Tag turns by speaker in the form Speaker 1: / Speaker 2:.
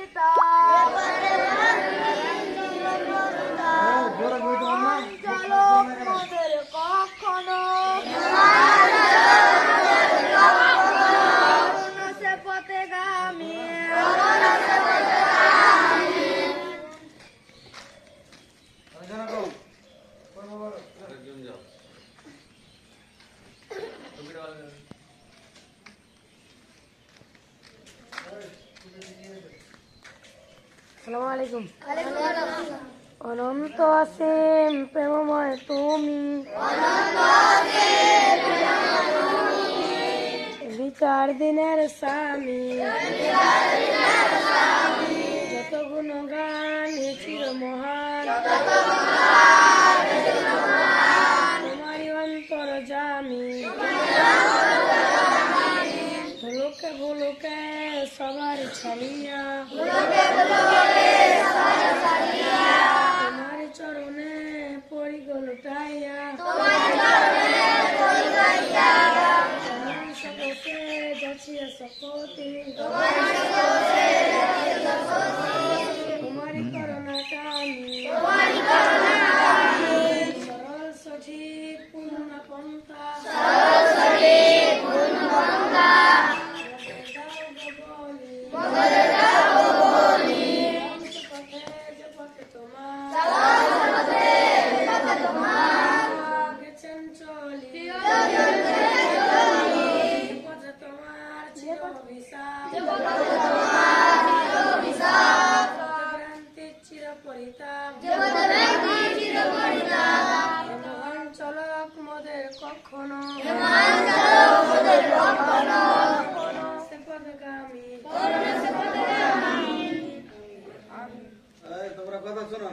Speaker 1: পিতা চলো মোদের কখনো সে পথে গামী আসসালামু আলাইকুম। অনন্ত অসীম প্রেমময় তুমি বিচার দিনের স্বামী যত গুণগান চির মহান তোমারই অন্তর জামি ভুলুকে ভুলুকে সবার ছাড়িয়া তোমার চরণে পরিগল টাইয়া সকতে যাচিয়া সকতি তোমারই করুণাটা আমি সরল সঠিক পূর্ণ পন্থা চলক মোদের কখনো সে পদগামী
Speaker 2: তোমরা কথা শোনো।